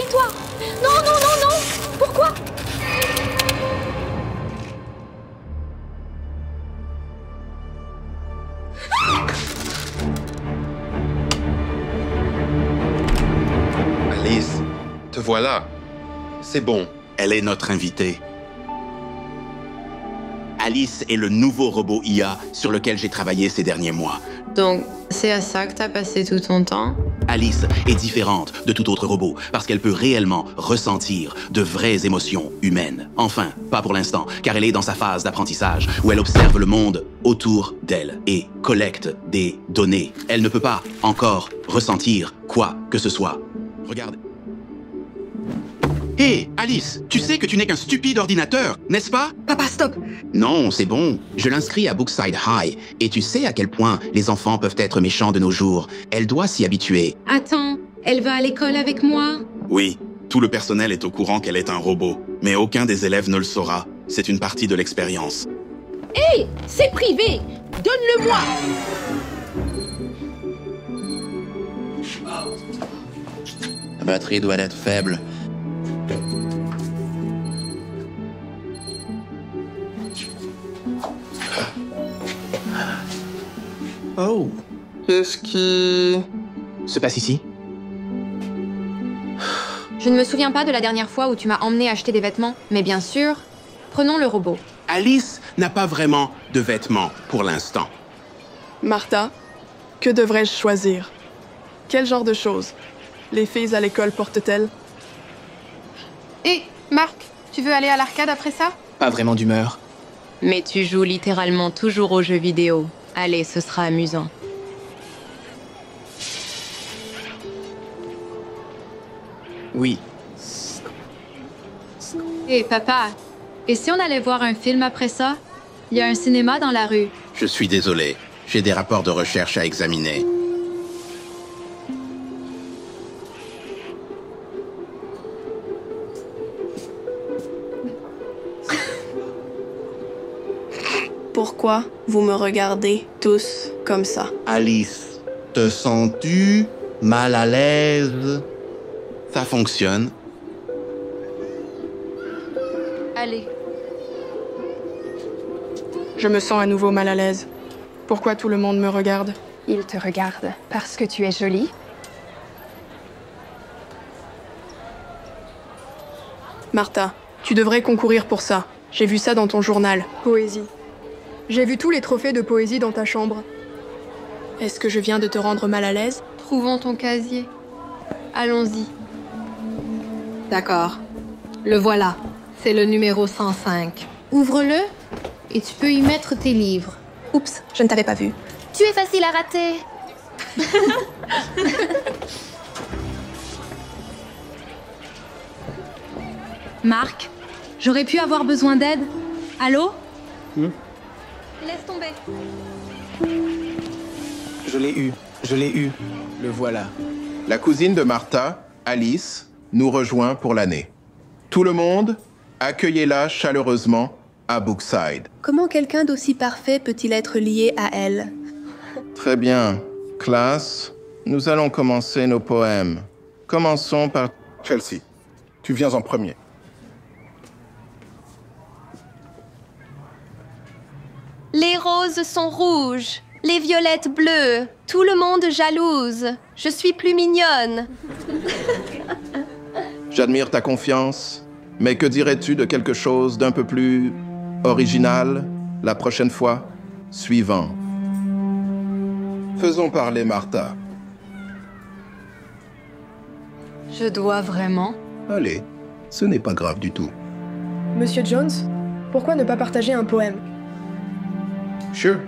réveille-toi! Non, non, non, non! Pourquoi? Alice, te voilà. C'est bon. Elle est notre invitée. Alice est le nouveau robot IA sur lequel j'ai travaillé ces derniers mois. Donc, c'est à ça que t'as passé tout ton temps? Alice est différente de tout autre robot parce qu'elle peut réellement ressentir de vraies émotions humaines. Enfin, pas pour l'instant, car elle est dans sa phase d'apprentissage où elle observe le monde autour d'elle et collecte des données. Elle ne peut pas encore ressentir quoi que ce soit. Regarde. Hé, Alice, tu sais que tu n'es qu'un stupide ordinateur, n'est-ce pas? Papa, stop! Non, c'est bon. Je l'inscris à Brookside High. Et tu sais à quel point les enfants peuvent être méchants de nos jours. Elle doit s'y habituer. Attends, elle va à l'école avec moi? Oui, tout le personnel est au courant qu'elle est un robot. Mais aucun des élèves ne le saura. C'est une partie de l'expérience. Hé, c'est privé! Donne-le-moi! La batterie doit être faible. Oh, qu'est-ce qui se passe ici? Je ne me souviens pas de la dernière fois où tu m'as emmené acheter des vêtements, mais bien sûr, prenons le robot. Alice n'a pas vraiment de vêtements pour l'instant. Martha, que devrais-je choisir? Quel genre de choses les filles à l'école portent-elles? Hé, Marc, tu veux aller à l'arcade après ça? Pas vraiment d'humeur. Mais tu joues littéralement toujours aux jeux vidéo. Allez, ce sera amusant. Oui. Hé, papa, et si on allait voir un film après ça? Il y a un cinéma dans la rue. Je suis désolé. J'ai des rapports de recherche à examiner. Pourquoi vous me regardez tous comme ça? Alice, te sens-tu mal à l'aise? Ça fonctionne. Allez. Je me sens à nouveau mal à l'aise. Pourquoi tout le monde me regarde? Il te regarde parce que tu es jolie. Martha, tu devrais concourir pour ça. J'ai vu ça dans ton journal. Poésie. J'ai vu tous les trophées de poésie dans ta chambre. Est-ce que je viens de te rendre mal à l'aise? Trouvons ton casier. Allons-y. D'accord. Le voilà. C'est le numéro 105. Ouvre-le et tu peux y mettre tes livres. Oups, je ne t'avais pas vu. Tu es facile à rater. Marc, j'aurais pu avoir besoin d'aide. Allô? Laisse tomber. Je l'ai eu. Je l'ai eu. Le voilà. La cousine de Martha, Alice, nous rejoint pour l'année. Tout le monde, accueillez-la chaleureusement à Brookside. Comment quelqu'un d'aussi parfait peut-il être lié à elle? Très bien. Classe, nous allons commencer nos poèmes. Commençons par... Chelsea, tu viens en premier. Les roses sont rouges, les violettes bleues, tout le monde jalouse. Je suis plus mignonne. J'admire ta confiance, mais que dirais-tu de quelque chose d'un peu plus original la prochaine fois? Suivant. Faisons parler Martha. Je dois vraiment? Allez, ce n'est pas grave du tout. Monsieur Jones, pourquoi ne pas partager un poème? Sure.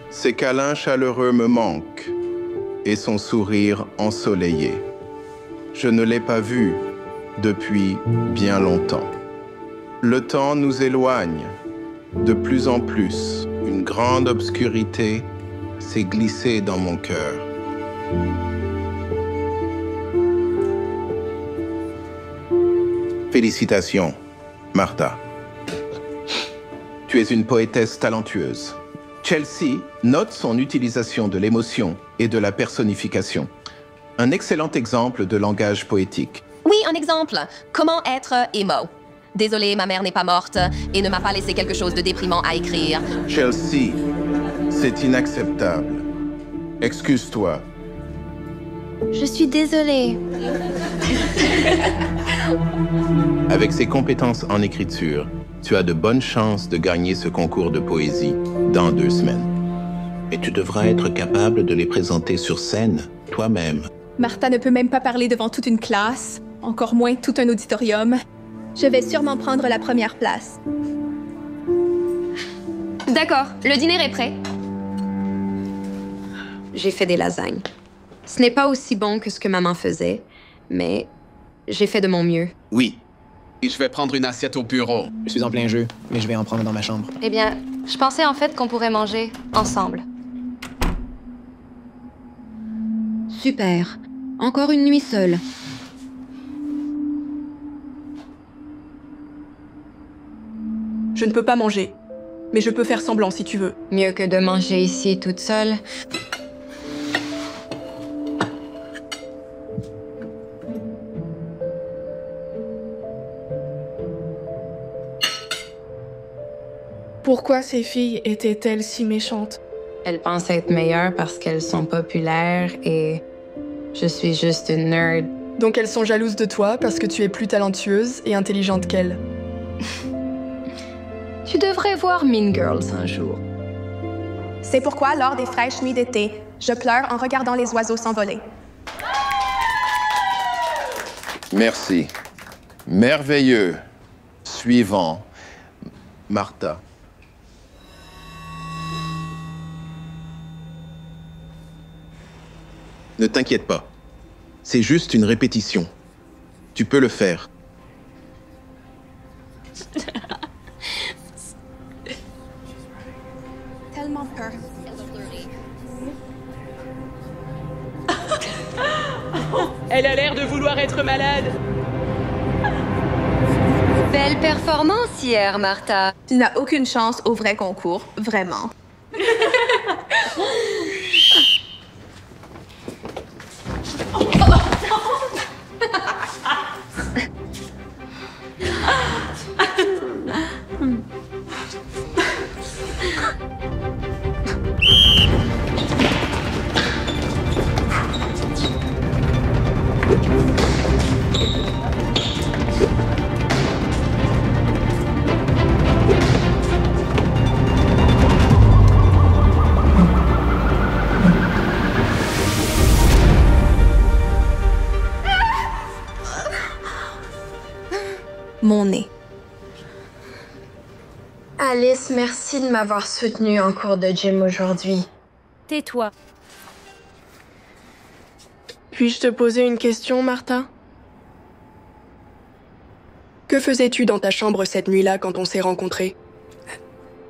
Ses câlins chaleureux me manquent et son sourire ensoleillé. Je ne l'ai pas vu depuis bien longtemps. Le temps nous éloigne de plus en plus. Une grande obscurité s'est glissée dans mon cœur. Félicitations, Martha. Tu es une poétesse talentueuse. Chelsea note son utilisation de l'émotion et de la personnification. Un excellent exemple de langage poétique. Oui, un exemple. Comment être emo. Désolée, ma mère n'est pas morte et ne m'a pas laissé quelque chose de déprimant à écrire. Chelsea, c'est inacceptable. Excuse-toi. Je suis désolée. Avec ses compétences en écriture, tu as de bonnes chances de gagner ce concours de poésie dans 2 semaines. Et tu devras être capable de les présenter sur scène, toi-même. Martha ne peut même pas parler devant toute une classe, encore moins tout un auditorium. Je vais sûrement prendre la première place. D'accord, le dîner est prêt. J'ai fait des lasagnes. Ce n'est pas aussi bon que ce que maman faisait, mais j'ai fait de mon mieux. Oui. Et je vais prendre une assiette au bureau. Je suis en plein jeu, mais je vais en prendre dans ma chambre. Eh bien, je pensais en fait qu'on pourrait manger ensemble. Super. Encore une nuit seule. Je ne peux pas manger, mais je peux faire semblant si tu veux. Mieux que de manger ici toute seule. Pourquoi ces filles étaient-elles si méchantes? Elles pensent être meilleures parce qu'elles sont populaires et je suis juste une nerd. Donc elles sont jalouses de toi parce que tu es plus talentueuse et intelligente qu'elles. Tu devrais voir Mean Girls un jour. C'est pourquoi, lors des fraîches nuits d'été, je pleure en regardant les oiseaux s'envoler. Merci. Merveilleux. Suivant. Martha. Ne t'inquiète pas. C'est juste une répétition. Tu peux le faire. Tellement peur. Elle a l'air de vouloir être malade. Belle performance hier, Martha. Tu n'as aucune chance au vrai concours, vraiment. Mon nez. Alice, merci de m'avoir soutenue en cours de gym aujourd'hui. Tais-toi. Puis-je te poser une question, Martha? Que faisais-tu dans ta chambre cette nuit-là quand on s'est rencontrés?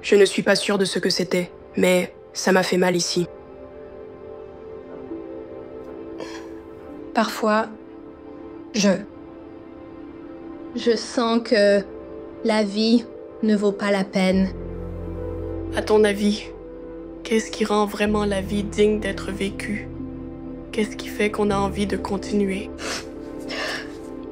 Je ne suis pas sûre de ce que c'était, mais ça m'a fait mal ici. Parfois, je sens que la vie ne vaut pas la peine. À ton avis, qu'est-ce qui rend vraiment la vie digne d'être vécue? Qu'est-ce qui fait qu'on a envie de continuer?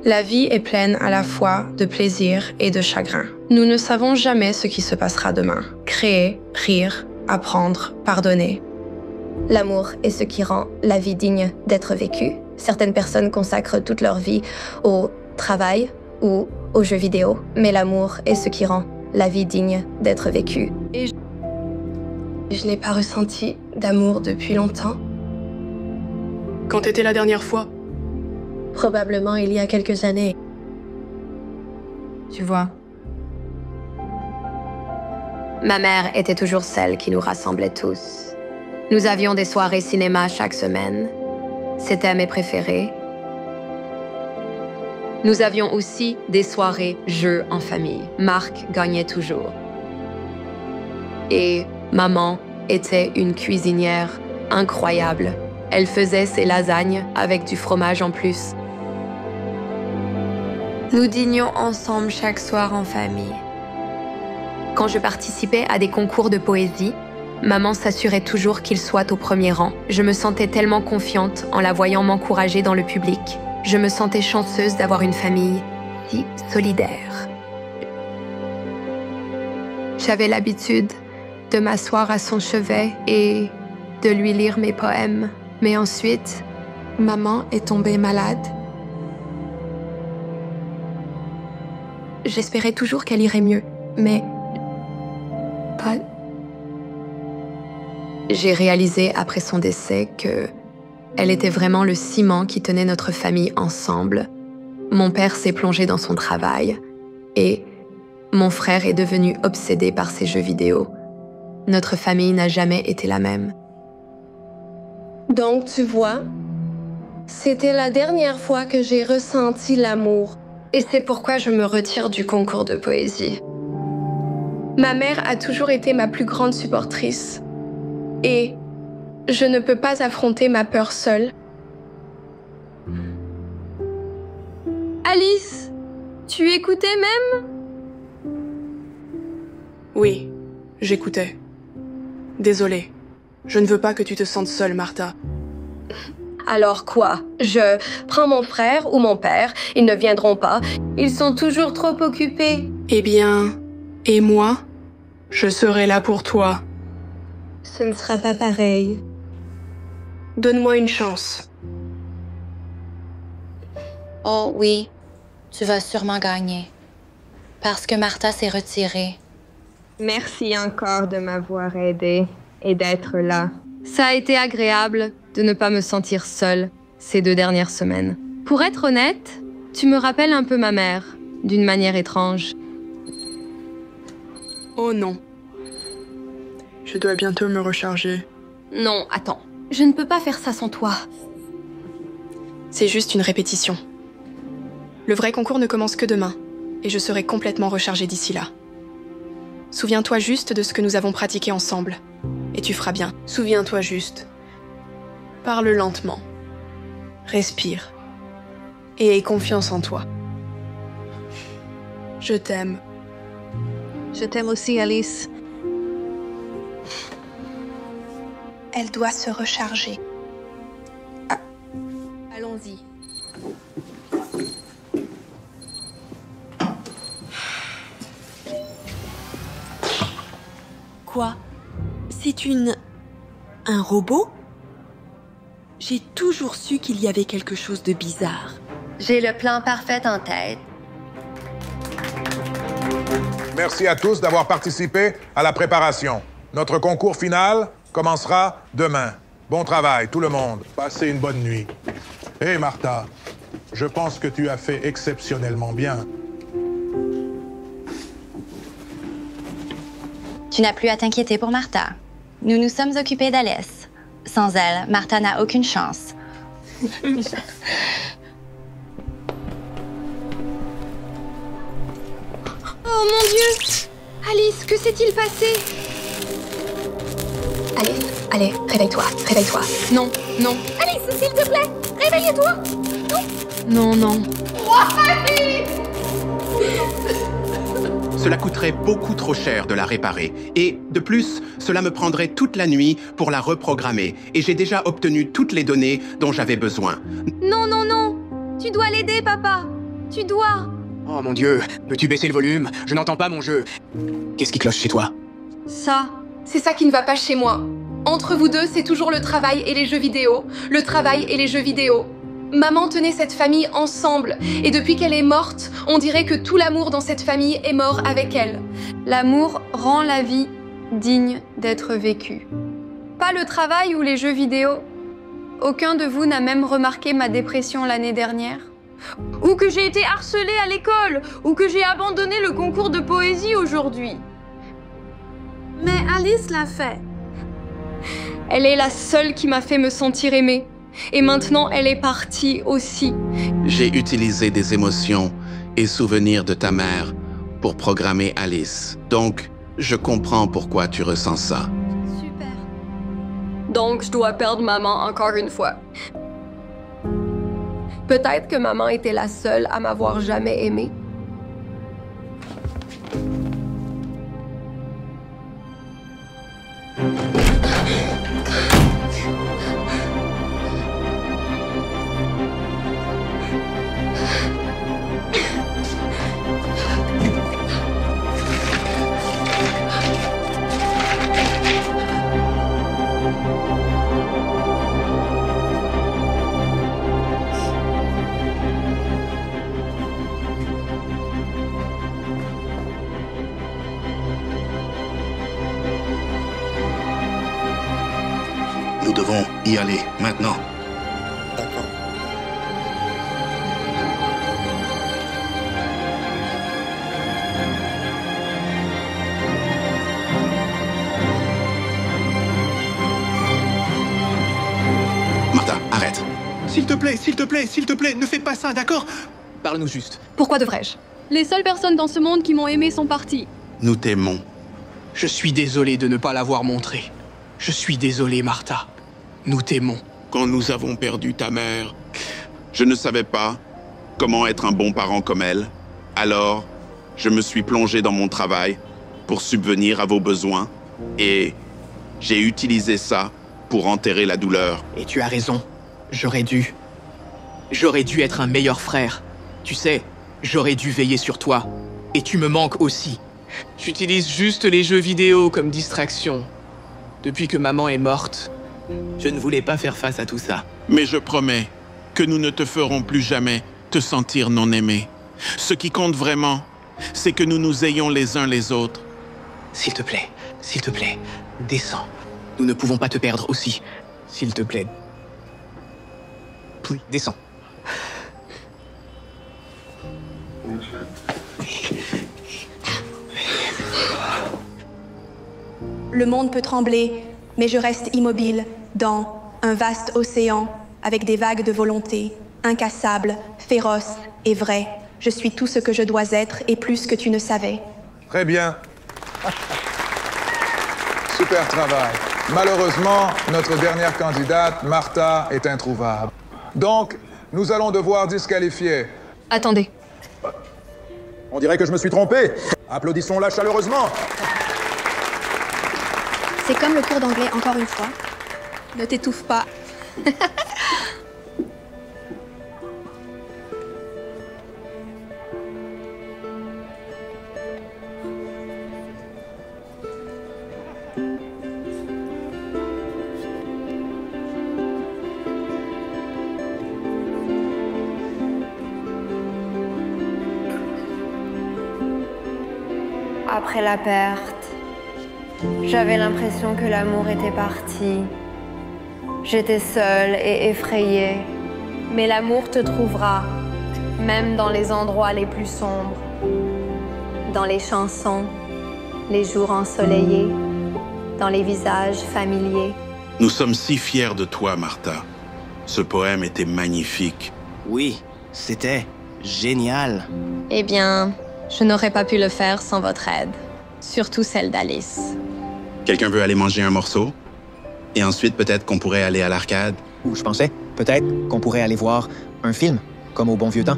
La vie est pleine à la fois de plaisir et de chagrin. Nous ne savons jamais ce qui se passera demain. Créer, rire, apprendre, pardonner. L'amour est ce qui rend la vie digne d'être vécue. Certaines personnes consacrent toute leur vie au travail ou aux jeux vidéo, mais l'amour est ce qui rend la vie digne d'être vécue. Et je n'ai pas ressenti d'amour depuis longtemps. Quand était la dernière fois? Probablement il y a quelques années. Tu vois. Ma mère était toujours celle qui nous rassemblait tous. Nous avions des soirées cinéma chaque semaine. C'était mes préférés. Nous avions aussi des soirées jeux en famille. Marc gagnait toujours. Et maman était une cuisinière incroyable. Elle faisait ses lasagnes avec du fromage en plus. Nous dînions ensemble chaque soir en famille. Quand je participais à des concours de poésie, Maman s'assurait toujours qu'il soit au premier rang. Je me sentais tellement confiante en la voyant m'encourager dans le public. Je me sentais chanceuse d'avoir une famille si solidaire. J'avais l'habitude de m'asseoir à son chevet et de lui lire mes poèmes. Mais ensuite, maman est tombée malade. J'espérais toujours qu'elle irait mieux, mais pas... J'ai réalisé après son décès que elle était vraiment le ciment qui tenait notre famille ensemble. Mon père s'est plongé dans son travail et mon frère est devenu obsédé par ses jeux vidéo. Notre famille n'a jamais été la même. Donc, tu vois, c'était la dernière fois que j'ai ressenti l'amour. Et c'est pourquoi je me retire du concours de poésie. Ma mère a toujours été ma plus grande supportrice. Et je ne peux pas affronter ma peur seule. Alice, tu écoutais même? Oui, j'écoutais. Désolée. Je ne veux pas que tu te sentes seule, Martha. Alors quoi? Je prends mon frère ou mon père, ils ne viendront pas. Ils sont toujours trop occupés. Eh bien, et moi? Je serai là pour toi. Ce ne sera pas pareil. Donne-moi une chance. Oh oui, tu vas sûrement gagner. Parce que Martha s'est retirée. Merci encore de m'avoir aidée et d'être là. Ça a été agréable de ne pas me sentir seule ces 2 dernières semaines. Pour être honnête, tu me rappelles un peu ma mère, d'une manière étrange. Oh non. Je dois bientôt me recharger. Non, attends. Je ne peux pas faire ça sans toi. C'est juste une répétition. Le vrai concours ne commence que demain, et je serai complètement rechargée d'ici là. Souviens-toi juste de ce que nous avons pratiqué ensemble, et tu feras bien. Souviens-toi juste. Parle lentement. Respire. Et aie confiance en toi. Je t'aime. Je t'aime aussi, Alice. Elle doit se recharger. Ah. Allons-y. Quoi? C'est un robot? J'ai toujours su qu'il y avait quelque chose de bizarre. J'ai le plan parfait en tête. Merci à tous d'avoir participé à la préparation. Notre concours final commencera demain. Bon travail, tout le monde. Passez une bonne nuit. Hé, Martha, je pense que tu as fait exceptionnellement bien. Tu n'as plus à t'inquiéter pour Martha. Nous nous sommes occupés d'Alice. Sans elle, Martha n'a aucune chance. Oh mon Dieu! Alice, que s'est-il passé? Allez, réveille-toi, réveille-toi. Non, non. Alice, s'il te plaît, réveille-toi. Non, non. Cela coûterait beaucoup trop cher de la réparer. Et, de plus, cela me prendrait toute la nuit pour la reprogrammer. Et j'ai déjà obtenu toutes les données dont j'avais besoin. Non, non, non! Tu dois l'aider, papa! Tu dois! Oh mon Dieu, peux-tu baisser le volume? Je n'entends pas mon jeu. Qu'est-ce qui cloche chez toi? Ça, c'est ça qui ne va pas chez moi. Entre vous deux, c'est toujours le travail et les jeux vidéo. Le travail et les jeux vidéo. Maman tenait cette famille ensemble, et depuis qu'elle est morte, on dirait que tout l'amour dans cette famille est mort avec elle. L'amour rend la vie digne d'être vécue. Pas le travail ou les jeux vidéo. Aucun de vous n'a même remarqué ma dépression l'année dernière. Ou que j'ai été harcelée à l'école, ou que j'ai abandonné le concours de poésie aujourd'hui. Mais Alice l'a fait. Elle est la seule qui m'a fait me sentir aimée. Et maintenant, elle est partie aussi. J'ai utilisé des émotions et souvenirs de ta mère pour programmer Alice. Donc, je comprends pourquoi tu ressens ça. Super. Donc, je dois perdre maman encore une fois. Peut-être que maman était la seule à m'avoir jamais aimée. Nous devons y aller maintenant. D'accord. Martha, arrête. S'il te plaît, s'il te plaît, s'il te plaît, ne fais pas ça, d'accord? Parle-nous juste. Pourquoi devrais-je? Les seules personnes dans ce monde qui m'ont aimé sont parties. Nous t'aimons. Je suis désolé de ne pas l'avoir montré. Je suis désolé, Martha. Nous t'aimons. Quand nous avons perdu ta mère, je ne savais pas comment être un bon parent comme elle. Alors, je me suis plongé dans mon travail pour subvenir à vos besoins et j'ai utilisé ça pour enterrer la douleur. Et tu as raison. J'aurais dû être un meilleur frère. Tu sais, j'aurais dû veiller sur toi. Et tu me manques aussi. J'utilise juste les jeux vidéo comme distraction. Depuis que maman est morte, je ne voulais pas faire face à tout ça. Mais je promets que nous ne te ferons plus jamais te sentir non aimé. Ce qui compte vraiment, c'est que nous nous ayons les uns les autres. S'il te plaît, descends. Nous ne pouvons pas te perdre aussi. S'il te plaît. Please, descends. Le monde peut trembler, mais je reste immobile dans un vaste océan avec des vagues de volonté, incassables, féroces et vraies. Je suis tout ce que je dois être et plus que tu ne savais. Très bien. Super travail. Malheureusement, notre dernière candidate, Martha, est introuvable. Donc, nous allons devoir disqualifier. Attendez. On dirait que je me suis trompé. Applaudissons-la chaleureusement. C'est comme le cours d'anglais encore une fois. Ne t'étouffe pas. Après la perte, j'avais l'impression que l'amour était parti. J'étais seule et effrayée. Mais l'amour te trouvera, même dans les endroits les plus sombres. Dans les chansons, les jours ensoleillés, dans les visages familiers. Nous sommes si fiers de toi, Martha. Ce poème était magnifique. Oui, c'était génial. Eh bien, je n'aurais pas pu le faire sans votre aide. Surtout celle d'Alice. Quelqu'un veut aller manger un morceau? Et ensuite, peut-être qu'on pourrait aller à l'arcade? Ou je pensais, peut-être qu'on pourrait aller voir un film, comme au bon vieux temps.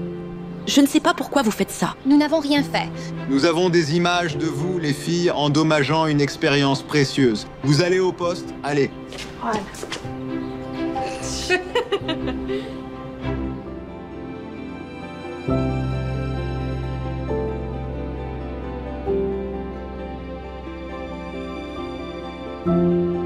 Je ne sais pas pourquoi vous faites ça. Nous n'avons rien fait. Nous avons des images de vous, les filles, endommageant une expérience précieuse. Vous allez au poste? Allez. Voilà. Thank you.